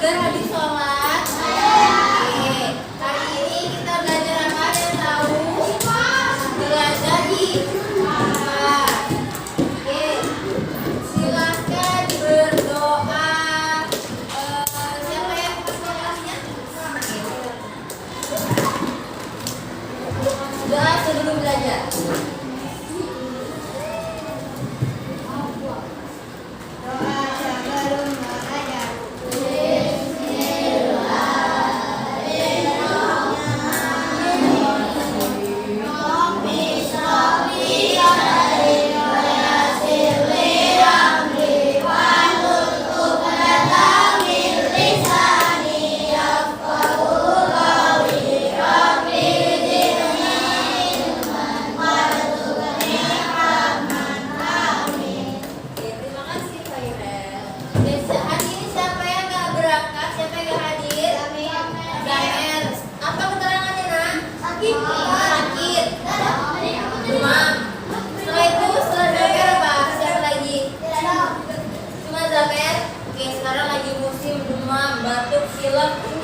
belajar habis sholat? Oke. Hari ini kita belajar apa? Ada yang tahu? Belajar IPA. Oke. Silahkan berdoa. Siapa yang kelasnya? Doa sebelum belajar.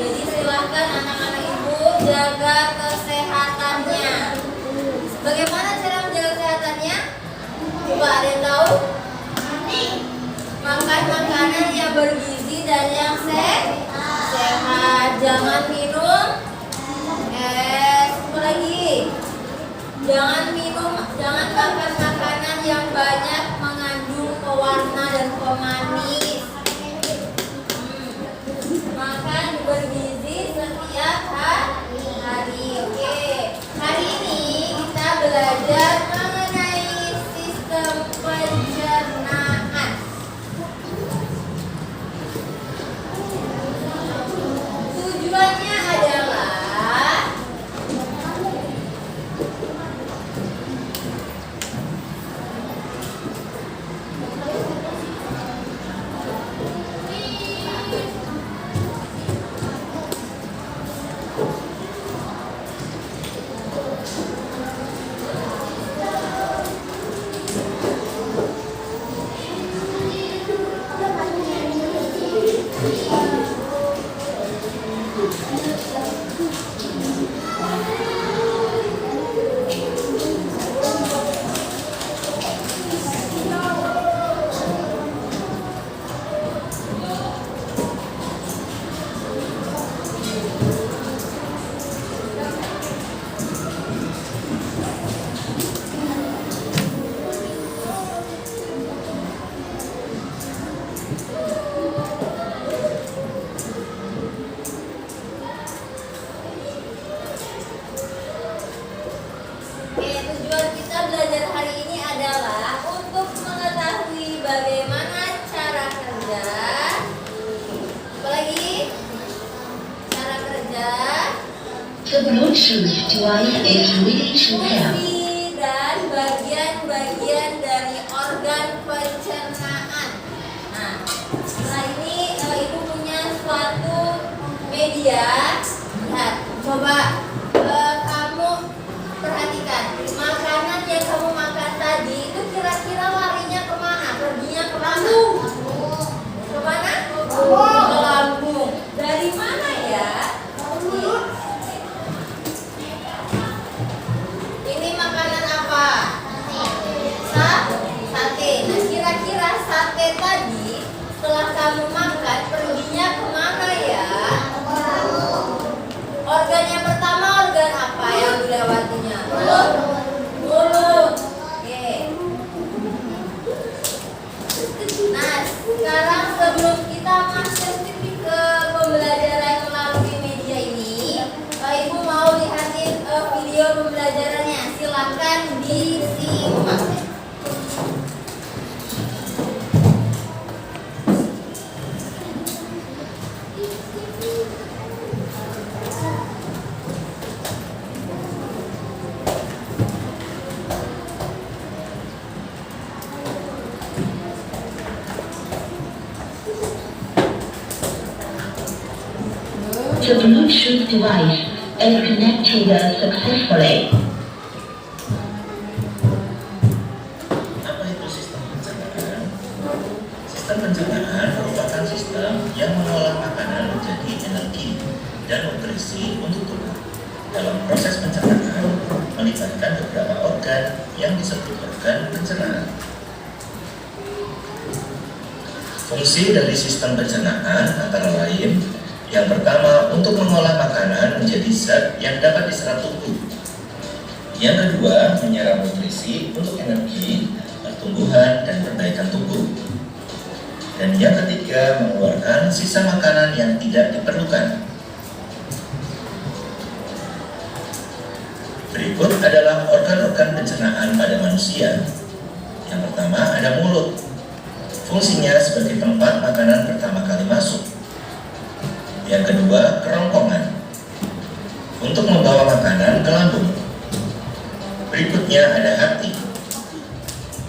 Jadi silahkan anak-anak ibu jaga kesehatannya. Bagaimana cara menjaga kesehatannya? Coba ada yang tahu? Makan makanan yang bergizi dan yang sehat. Jangan minum apa lagi? Jangan makan makanan yang banyak mengandung pewarna dan pemanis. Makan bergizi setiap hari. Oke. Hari ini kita belajar mengenai sistem pencernaan. Tujuannya adalah tujuan kita belajar hari ini adalah untuk mengetahui bagaimana cara kerja. Apalagi cara kerja Bluetooth device is ready to pair. fungsi dan bagian-bagian dari organ pencernaan. Nah, setelah ini ibu punya suatu media. Lihat, coba kamu perhatikan makanan yang kamu makan tadi itu kira-kira larinya kemana? Perginya kemana? Kemana? Ke lambung. Dari mana ya? Ini makanan apa? Sate. Nah, kira-kira sate tadi setelah kamu makan perginya kemana ya? Organ yang pertama organ apa yang dilewatinya? Mulut. Oke. Nah, sekarang sebelum kita masuk ke pembelajaran melalui media ini, ibu mau lihatin video pembelajarannya. Silakan disimak. The Bluetooth device is connected successfully. Apa itu sistem pencernaan? Sistem pencernaan merupakan sistem yang yang mengolah makanan menjadi energi dan nutrisi untuk tubuh. Dalam proses pencernaan, melibatkan beberapa organ yang disebut organ pencernaan. Fungsi dari sistem pencernaan antara lain, yang pertama untuk mengolah makanan menjadi zat yang dapat diserap tubuh. Yang kedua, menyerap nutrisi untuk energi, pertumbuhan, dan perbaikan tubuh. Dan yang ketiga, mengeluarkan sisa makanan yang tidak diperlukan. Berikut adalah organ-organ pencernaan pada manusia. Yang pertama ada mulut. Fungsinya sebagai tempat makanan pertama kali masuk. Yang kedua, kerongkongan. Untuk membawa makanan ke lambung. Berikutnya ada hati,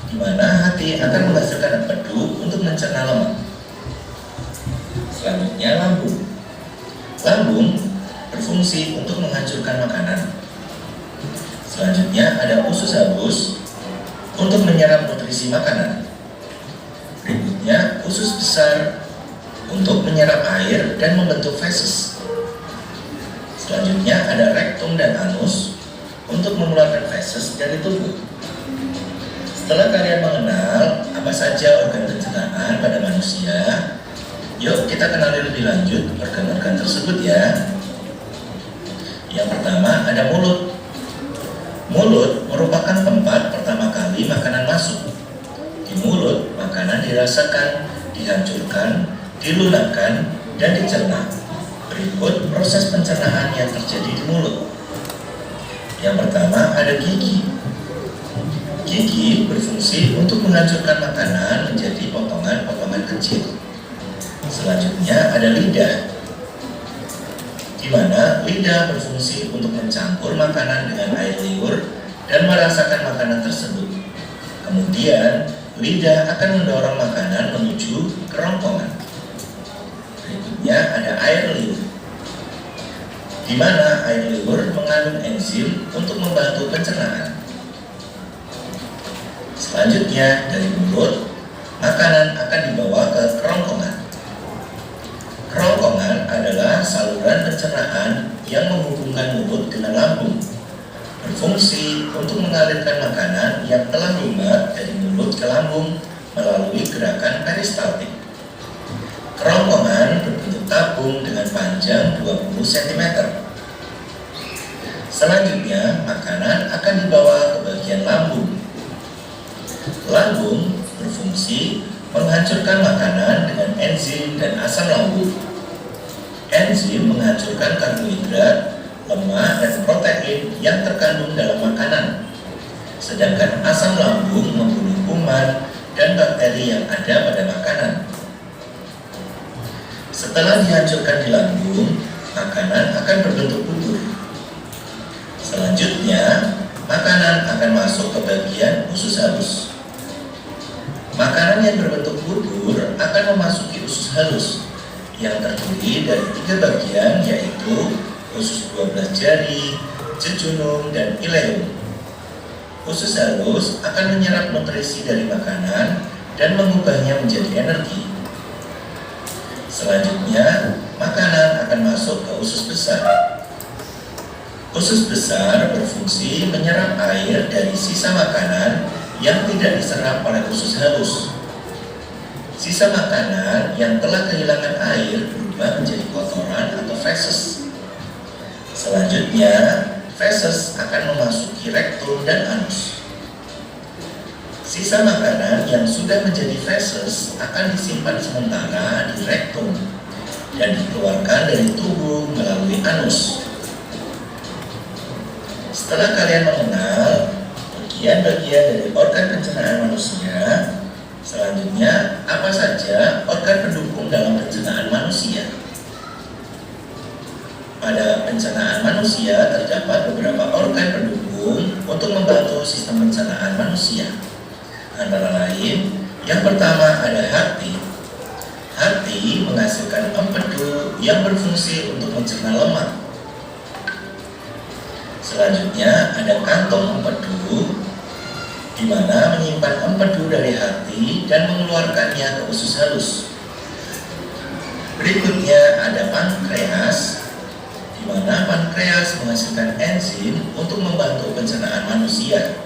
di mana hati akan menghasilkan empedu untuk mencerna lemak. Selanjutnya lambung. Lambung berfungsi untuk menghancurkan makanan. Selanjutnya ada usus halus untuk menyerap nutrisi makanan. Berikutnya usus besar untuk menyerap air dan membentuk feses. Selanjutnya ada rektum dan anus untuk mengeluarkan feses dari tubuh. Setelah kalian mengenal apa saja organ pencernaan pada manusia, yuk kita kenali lebih lanjut organ-organ tersebut ya. Yang pertama ada mulut. Mulut merupakan tempat pertama kali makanan masuk. Di mulut, makanan dirasakan, dihancurkan, dilunakkan, dan dicerna. Berikut proses pencernaan yang terjadi di mulut. Yang pertama ada gigi. Gigi berfungsi untuk menghancurkan makanan menjadi potongan-potongan kecil. Selanjutnya ada lidah, di mana lidah berfungsi untuk mencampur makanan dengan air liur dan merasakan makanan tersebut. Kemudian, lidah akan mendorong makanan menuju kerongkongan. Berikutnya ada air liur, di mana air liur mengandung enzim untuk membantu pencernaan. Selanjutnya, dari mulut, makanan akan dibawa ke kerongkongan. Kerongkongan adalah saluran pencernaan yang menghubungkan mulut dengan lambung, berfungsi untuk mengalirkan makanan yang telah lumat dari mulut ke lambung melalui gerakan peristaltik. Kerongkongan berbentuk tabung dengan panjang 20 cm. Selanjutnya, makanan akan dibawa ke bagian lambung. Lambung berfungsi menghancurkan makanan dengan enzim dan asam lambung. Enzim menghancurkan karbohidrat, lemak, dan protein yang terkandung dalam makanan. Sedangkan asam lambung membunuh kuman dan bakteri yang ada pada makanan. Setelah dihancurkan di lambung, makanan akan berbentuk bubur. Selanjutnya, makanan akan masuk ke bagian usus halus. Makanan yang berbentuk bubur akan memasuki usus halus yang terdiri dari 3 bagian, yaitu usus 12 jari, jejunum, dan ileum. Usus halus akan menyerap nutrisi dari makanan dan mengubahnya menjadi energi. Selanjutnya, makanan akan masuk ke usus besar. Usus besar berfungsi menyerap air dari sisa makanan yang tidak diserap oleh usus halus. Sisa makanan yang telah kehilangan air berubah menjadi kotoran atau feses. Selanjutnya, feses akan memasuki rektum dan anus. Sisa makanan yang sudah menjadi feses akan disimpan sementara di rektum dan dikeluarkan dari tubuh melalui anus. Setelah kalian mengenal bagian-bagian dari organ pencernaan manusia, selanjutnya apa saja organ pendukung dalam pencernaan manusia? Pada pencernaan manusia terdapat beberapa organ pendukung untuk membantu sistem pencernaan manusia. Antara lain, yang pertama ada hati. Hati menghasilkan empedu yang berfungsi untuk mencerna lemak. Selanjutnya ada kantong empedu, di mana menyimpan empedu dari hati dan mengeluarkannya ke usus halus. Berikutnya ada pankreas, di mana pankreas menghasilkan enzim untuk membantu pencernaan manusia.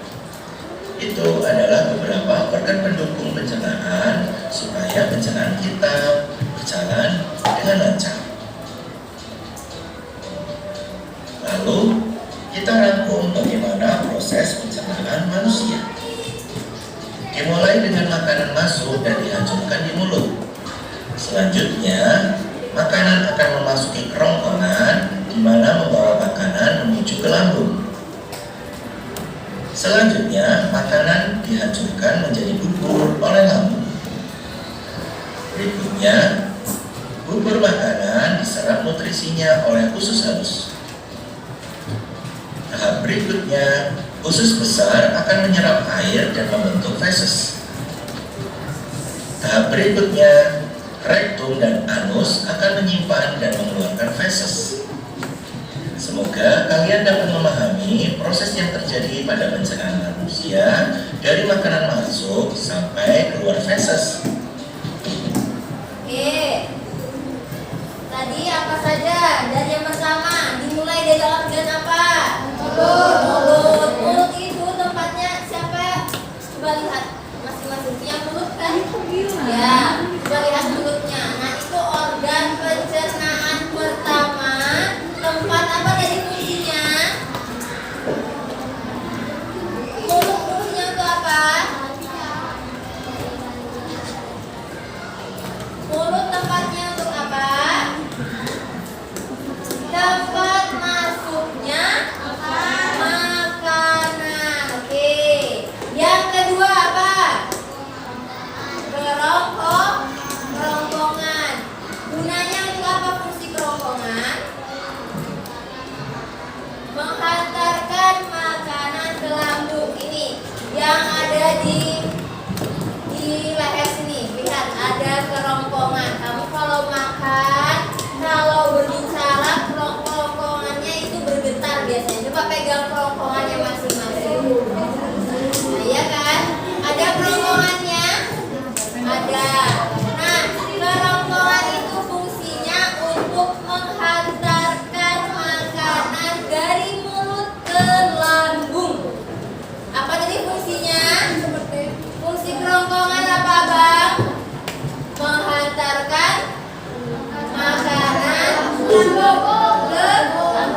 Itu adalah beberapa organ pendukung pencernaan supaya pencernaan kita berjalan dengan lancar. Lalu kita rangkum bagaimana proses pencernaan manusia. Dimulai dengan makanan masuk dan dihancurkan di mulut. Selanjutnya, makanan akan memasuki kerongkongan di mana membawa makanan menuju ke lambung. Selanjutnya, makanan dihancurkan menjadi bubur oleh lambung. Berikutnya, bubur makanan diserap nutrisinya oleh usus halus. Tahap berikutnya, usus besar akan menyerap air dan membentuk feses. Tahap berikutnya, rektum dan anus akan menyimpan dan mengeluarkan feses. Semoga kalian dapat memahami proses yang terjadi pada pencernaan manusia dari makanan masuk sampai keluar feses. Oke. Tadi apa saja? Dari yang pertama, dimulai dari organ apa? Mulut. Mulut itu tempatnya siapa? Coba lihat masing-masing punya mulut kan? Ya, coba lihat mulutnya. Nah, itu organ pencernaan pertama. Tempat apa dari fungsinya? Mulut fungsinya itu apa? Mulut tempatnya untuk apa? Tempat masuknya makanan. Oke. Yang kedua apa? Kerongkongan. Gunanya untuk apa fungsi kerongkongan? Menghantarkan makanan ke lambung. Ini yang ada di leher sini. Lihat ada kerongkongan. Kamu kalau makan, kalau berbicara, kerongkongannya itu bergetar biasanya. Coba pegang kerongkongannya masing-masing. Nah, iya kan? Ada kerongkongannya? Ada. Nah, kerongkongan itu fungsinya untuk menghantarkan makanan dari mulut ke lambung. Apa tadi fungsinya? Fungsi kerongkongan apa, Bang? Menghantarkan makanan ke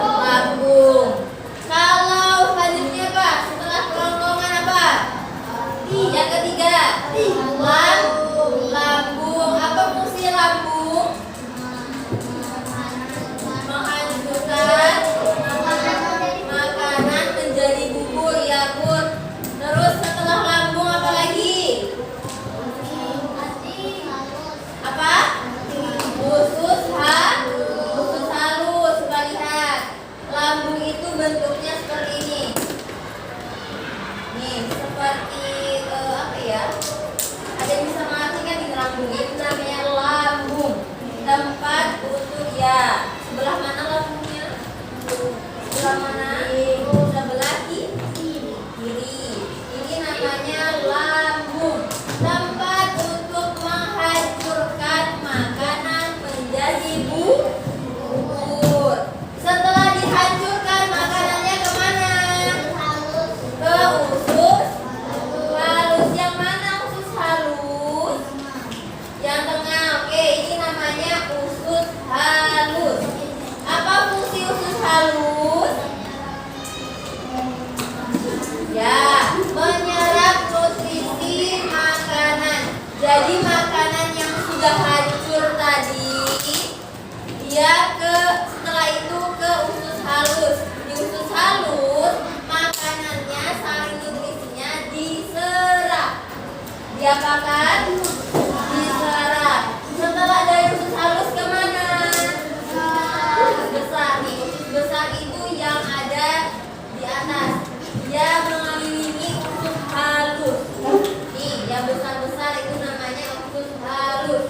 lambung. Kalau selanjutnya apa? Setelah kerongkongan apa? Yang ketiga, lambung. Apa fungsi lambung? Menghancurkan makanan menjadi bubur, ya Bun. Terus setelah lambung apa lagi? Apa? Usus halus. Coba lihat. Lambung itu bentuknya seperti ini. Nih, seperti apa ya? Ada yang bisa mengartikan di lambung itu namanya lambung. Tempat untuk ya. Sebelah mana lambungnya? Sebelah mana? Sebelah kiri. Ini namanya lambung. Tempat untuk menghancurkan makanan menjadi bubur. Setelah dihancurkan makanannya kemana? Ke usus halus. Yang mana usus halus? Yang tengah. Oke, ini namanya usus halus. Apa fungsi usus halus? Ya, menyerap nutrisi makanan. Jadi makanan yang sudah hancur tadi, dia setelah itu ke usus halus. Di usus halus, makanannya saling nutrisinya diserap. Diapakan? Diserap. Setelah dari usus halus kemana? Usus besar nih. Usus besar itu yang ada di atas. Dia mengelilingi usus halus. Nih, yang besar-besar itu namanya usus halus.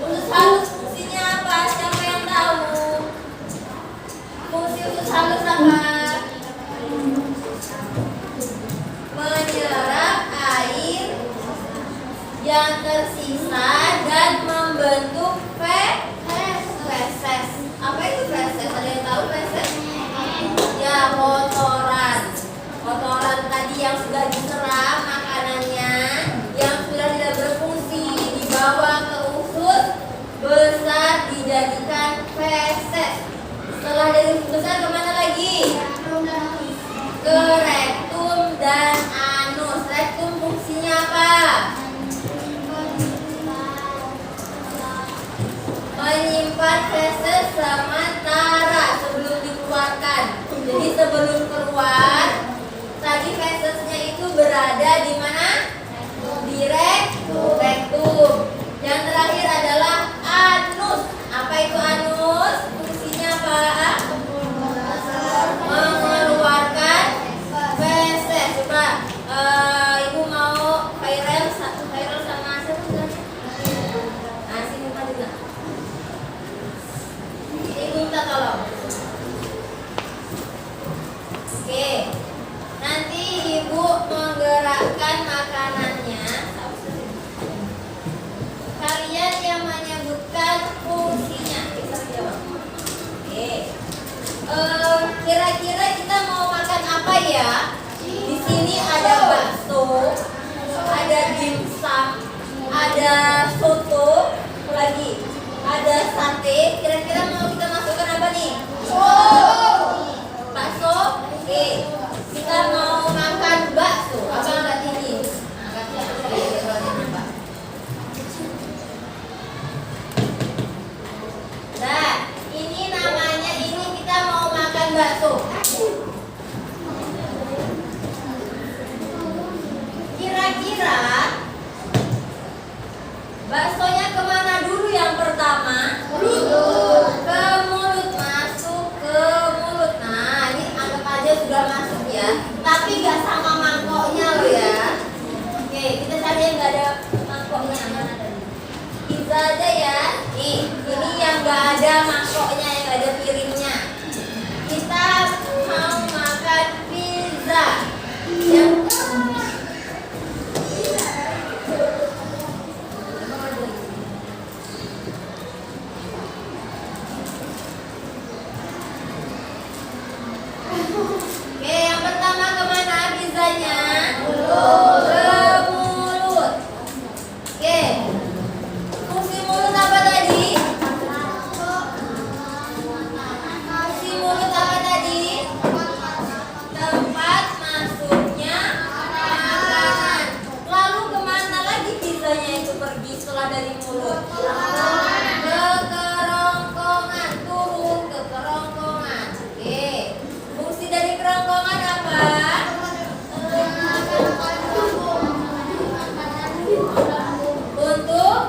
Usus halus fungsinya apa? Siapa yang tahu? Fungsi usus halus apa? Menyerap air yang feses. Setelah dari usus besar kemana lagi? Ke rektum dan anus. Rektum fungsinya apa? Menyimpan feses sementara sebelum dikeluarkan. Jadi sebelum keluar, tadi fesesnya itu berada di mana? Di rektum. Yang terakhir adalah anus. Apa itu anus? Fungsinya apa? Mengeluarkan feses. Coba ibu mau Khairul sama siapa? Nah, sini Pak juga. Ibu minta tolong. Oke. Nanti ibu menggerakkan makanannya. Kalian yang menyebutkan fungsinya bisa jawab. Oke. Kira-kira kita mau makan apa ya? Di sini ada bakso, ada dimsum, ada soto, lagi ada sate. Kira-kira mau kita masukkan apa nih? Bakso. Oke. Kita mau makan bakso. Apa angkat ini? Angkatnya apa? Nah, ini namanya kita mau makan bakso. Kira-kira baksonya kemana dulu yang pertama? Ke mulut, masuk ke mulut. Nah, ini anggap aja sudah masuk ya. Tapi nggak sama mangkoknya loh ya. Oke, kita cari yang nggak ada mangkoknya. Mana tadi? Pizza aja ya. Nih, ini yang nggak ada mangkoknya, yang nggak ada piringnya. Kita mau makan pizza. Yang Oke, yang pertama kemana pizzanya? Ke mulut. Oke. Fungsi mulut apa tadi? Fungsi mulut apa tadi? Tempat masuknya makanan. Lalu kemana lagi pizzanya itu pergi setelah dari mulut? Ke kerongkongan, turun ke kerongkongan. Oke. Fungsi dari kerongkongan apa? Untuk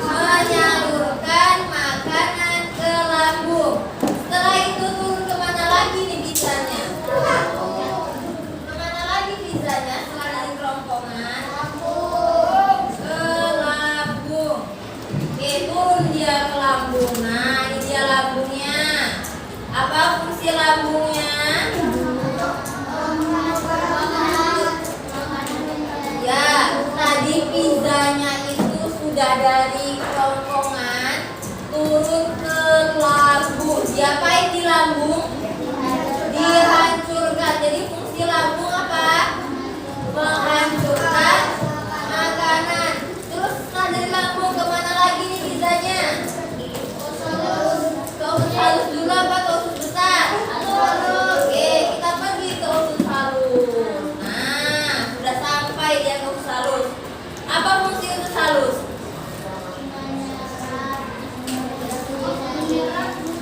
menyalurkan makanan ke lambung. Setelah itu turun kemana lagi nih pizzanya? Kemana lagi pizzanya setelah dari kerongkongan? Ke lambung. Oke, turun dia ke lambung. Nah, ini dia lambungnya. Apa fungsi lambungnya? Ya, tadi pizzanya itu sudah dari kerongkongan turun ke lambung. Diapain di lambung? Dihancurkan. Jadi fungsi lambung apa? Menghancurkan makanan. Terus setelah dari lambung kemana lagi nih pizzanya? Ke usus halus dulu apa ke usus besar? Oke, kita pergi ke usus halus. Nah, sudah sampai dia ke usus halus. Apa fungsi usus halus?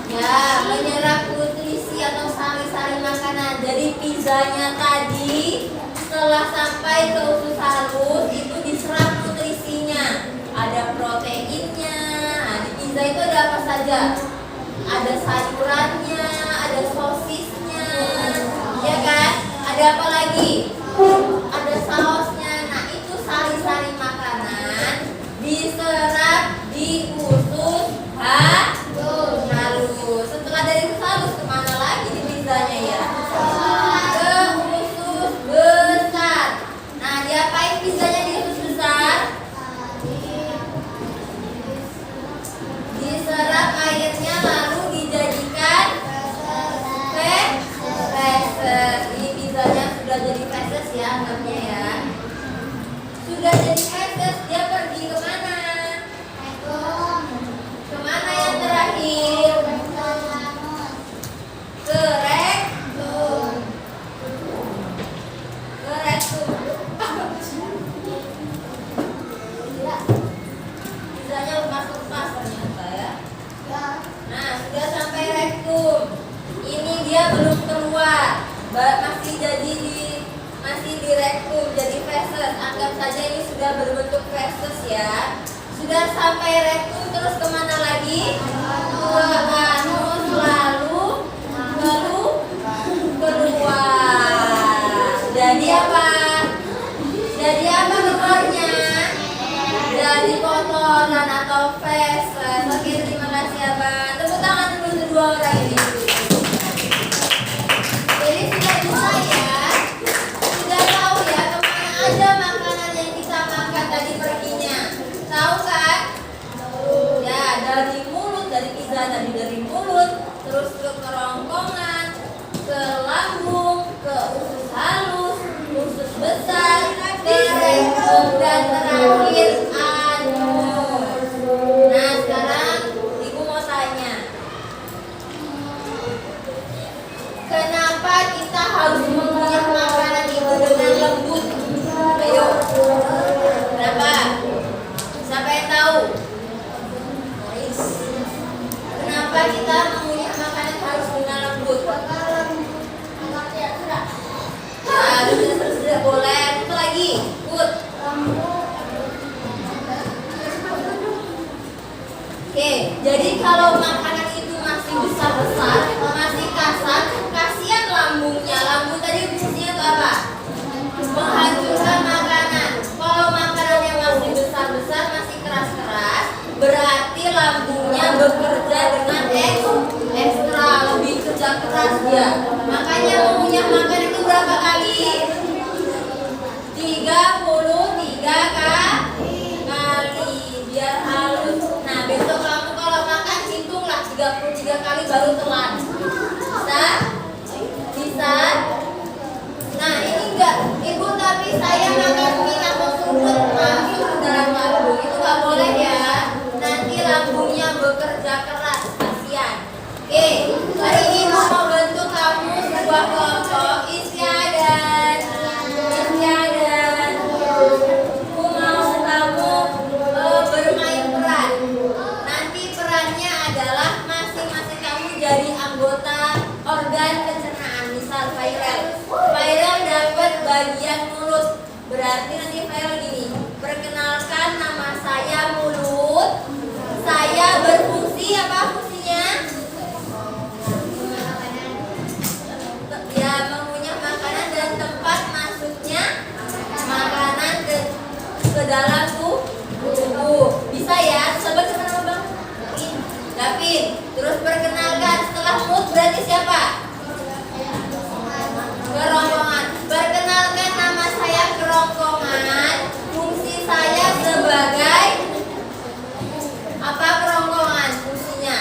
Ya, menyerap nutrisi atau sari-sari makanan. Jadi pizzanya tadi setelah sampai ke usus halus itu diserap nutrisinya. Ada proteinnya. Nah, di pizza itu ada apa saja? Ada sayurannya, ada sosisnya, ya kan? Ada apa lagi? Ada sausnya. Nah, itu sari-sari makanan diserap di usus halus. Setelah dari usus halus kemana lagi di pizzanya ya? Ke usus besar. Nah, diapain pizzanya di usus besar? Diserap airnya lalu dijadikan feses. Ini pizzanya sudah jadi feses ya, anggapnya ya. Sudah jadi feses, dia pergi kemana? Kemana yang terakhir? masih di rektum jadi feses. Anggap saja ini sudah berbentuk feses ya. Sudah sampai rektum, terus kemana lagi? Ke anus, lalu keluar. Jadi apa? Jadi apa keluarnya? Jadi kotoran atau feses. Oke, terima kasih Abang. Tepuk tangan dulu kedua orang ini. Jadi sudah bisa ya. Sudah tahu ya kemana aja makanan yang kita makan tadi perginya. Tahu kan? Ya, dari mulut, dari pizza tadi dari mulut, terus ke kerongkongan, ke lambung, ke usus halus, usus besar, ke rektum, dan terakhir anus. Nah, sekarang Ibu mau tanya, kenapa kita harus mengunyah makanan itu dengan lembut? Ayo, kenapa? Siapa yang tahu? Kenapa kita mengunyah makanan harus dengan lembut? Nah, sudah boleh. Itu lagi, put. Oke, jadi kalau makanan itu masih besar-besar, masih kasar, kasihan lambungnya. Lambung tadi fungsinya itu apa? Menghancurkan makanan. Kalau makanan yang masih besar-besar, masih keras-keras, berarti lambungnya bekerja dengan ekstra, lebih kerja keras dia. Makanya mengunyah makan itu berapa kali? 33 kali, biar halus. Nah, besok kamu kalau makan hitunglah 33 kali baru telan. Bisa? Bisa? Nah, ini enggak, Ibu, tapi saya makan mie atau sumput masuk ke dalam lambung. Itu enggak boleh ya. Nanti lambungnya bekerja keras, kasihan. Oke, hari ini mau bantu kamu sebuah kelompok istiadat. Aku mau kamu bermain peran. Nanti perannya adalah masing-masing kamu jadi anggota organ pencernaan. Misal viral dapat bagian mulut. Berarti nanti viral gini. Perkenalkan, nama saya mulut. Saya berfungsi apa fungsinya? Ya, mengunyah makanan dan tempat masuknya makanan ke dalam tubuh. Bisa ya? Sabar sama Bang. David. Terus perkenalkan, setelah mood berarti siapa? Kerongkongan. Perkenalkan, nama saya Kerongkongan. Fungsi saya sebagai apa? Kerongkongan fungsinya.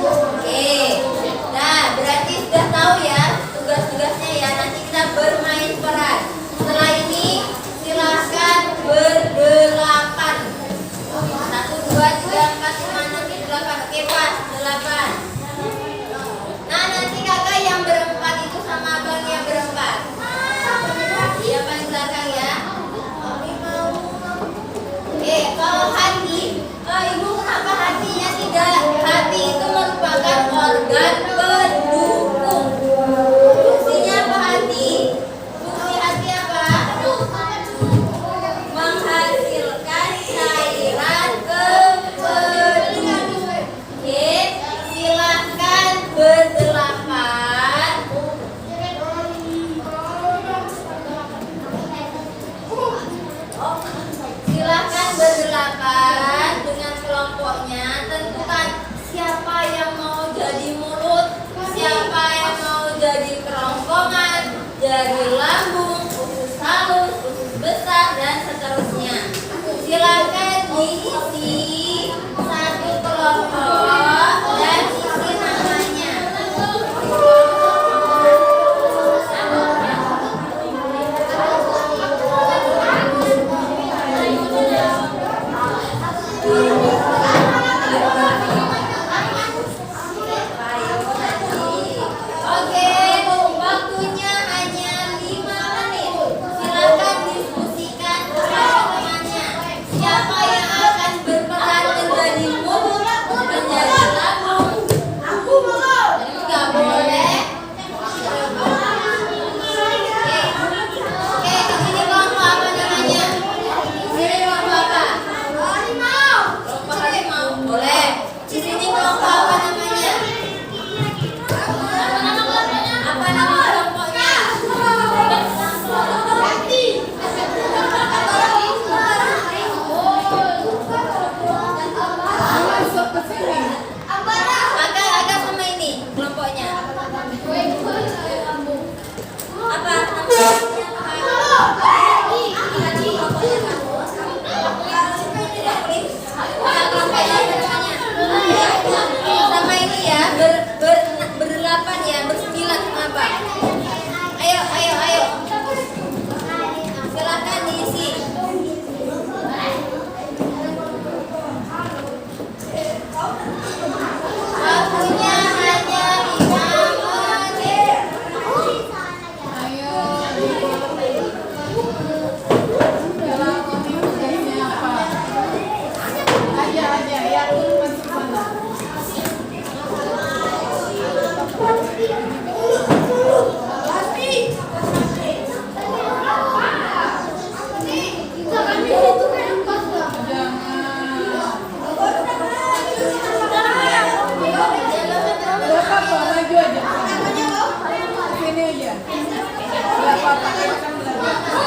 Oke. Nah, berarti sudah tahu ya tugas-tugasnya ya. Nanti kita bermain peran. Setelah ini silahkan berdelapan. 1, 2, 3, 4, 5, 6, 7, 8. Oke, pas 8. Nah, nanti kakak yang berempat itu sama abang yang berempat. Yang paling belakang ya. Oke, kalau hati, Ibu kenapa hatinya tidak? Hati itu merupakan organ pendukung. Fungsinya apa hati? Fungsi hati apa? Menghasilkan cairan kemih. Oke, silahkan berdelapan. Silahkan berdelapan dengan kelompoknya. Tentukan siapa yang mau jadi mulut. Waktunya hanya 5 menit. Ayo, dilakoni tugasnya apa? Aja, ya turun masuk sana. Bapak maju aja. Sini aja. Enggak apa-apa, kita kan belajar.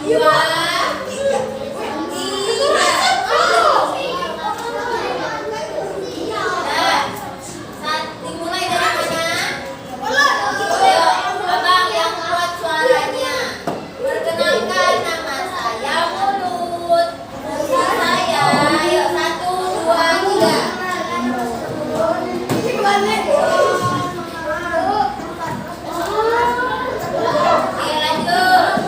Dimulai dari mana? Ayo, abang yang kuat suaranya. Perkenalkan, nama saya Mulut. Saya, ayo 1, 2, 3. Oke, lanjut.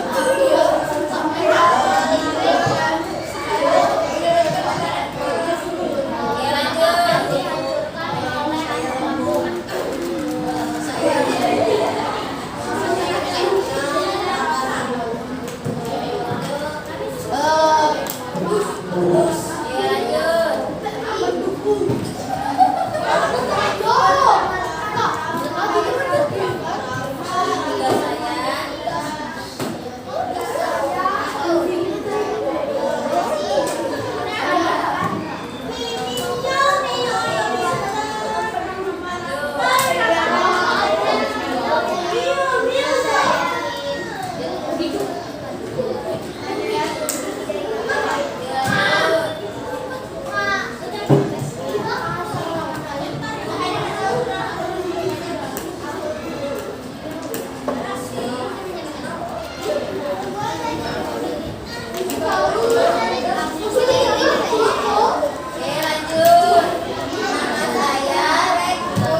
Oke, lanjut. Nama saya Rekto.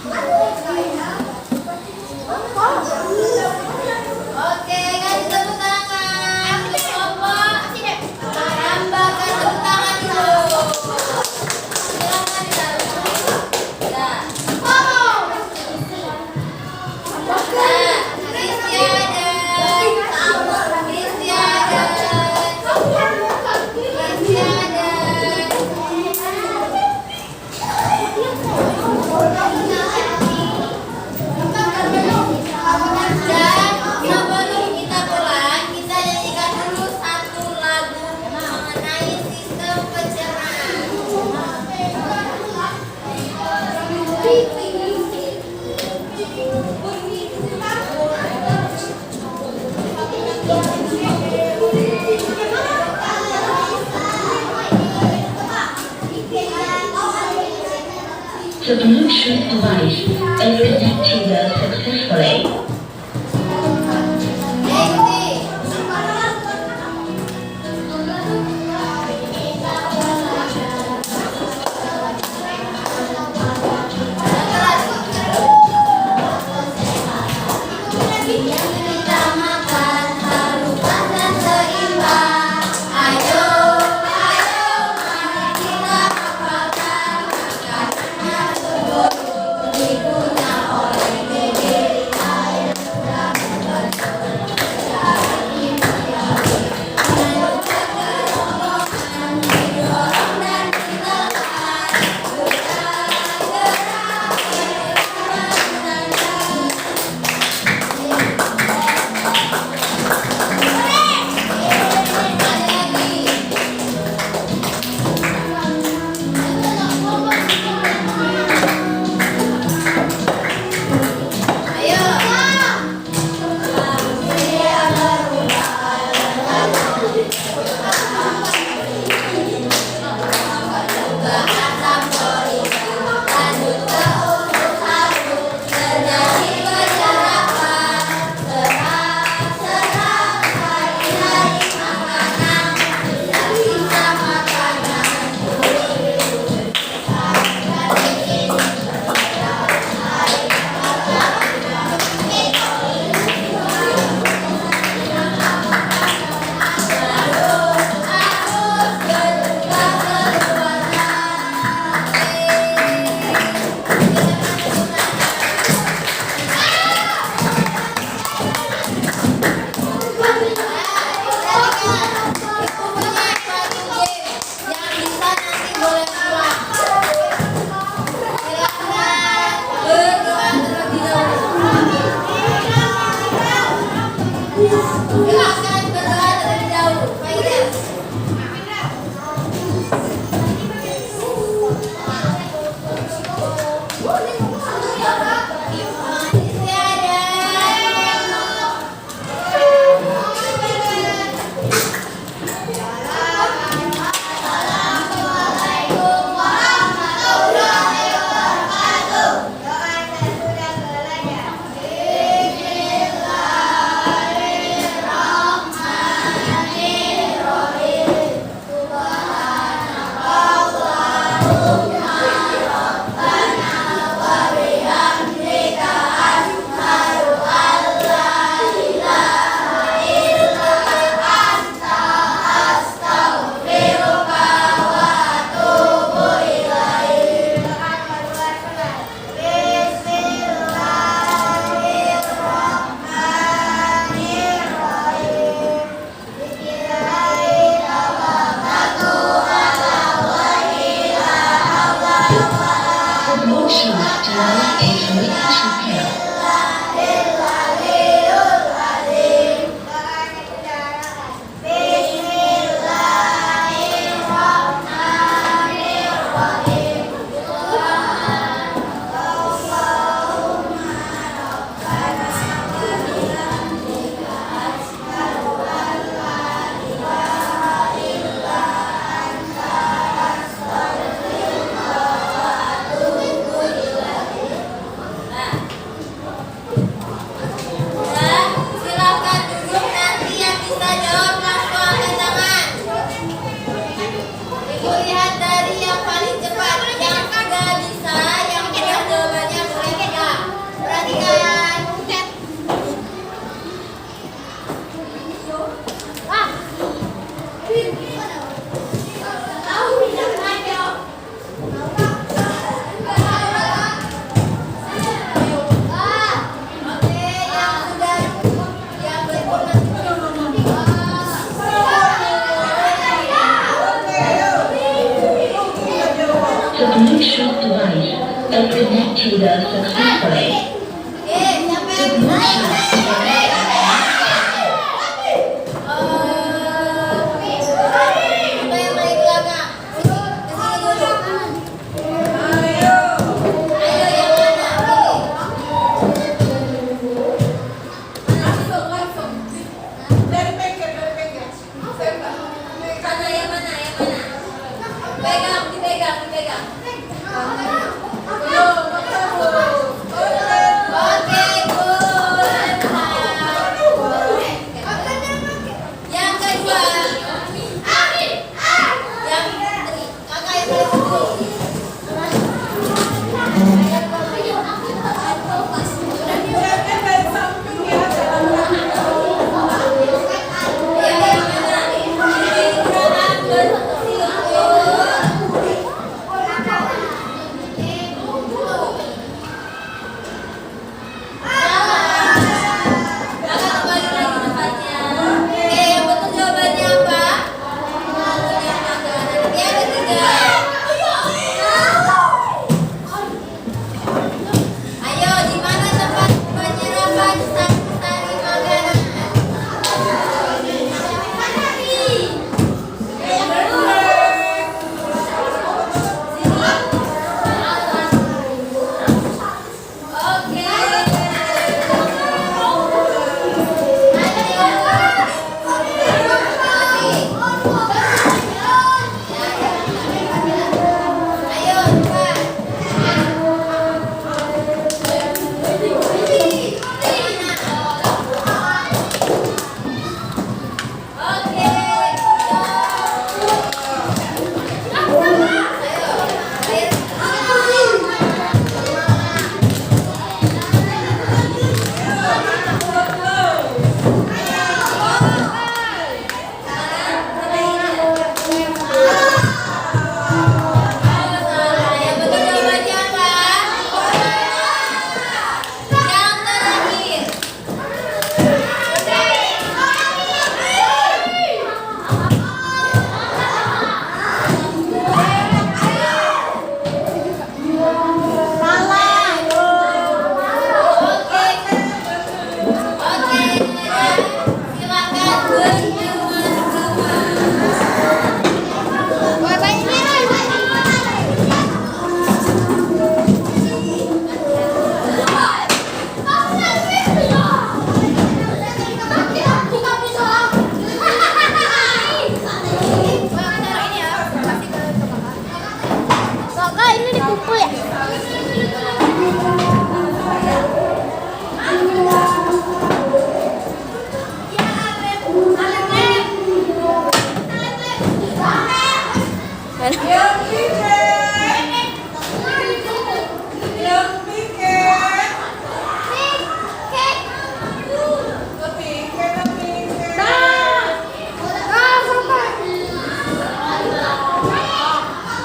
Lanjut yang terakhir. Oke, kasih tepuk tangan. Untuk kelompok Ramba, kasih tepuk tangan dulu. Silakan ditaruh. Ya. Dan sebelum kita pulang, kita nyanyikan dulu satu lagu mengenai sistem pencernaan. The Bluetooth device is connected successfully. Ikuti. Kita makan harusan dan seimbang. Ayo, mari kita hafalkan makanannya sungguh dikunyah oleh diri saya. Silakan.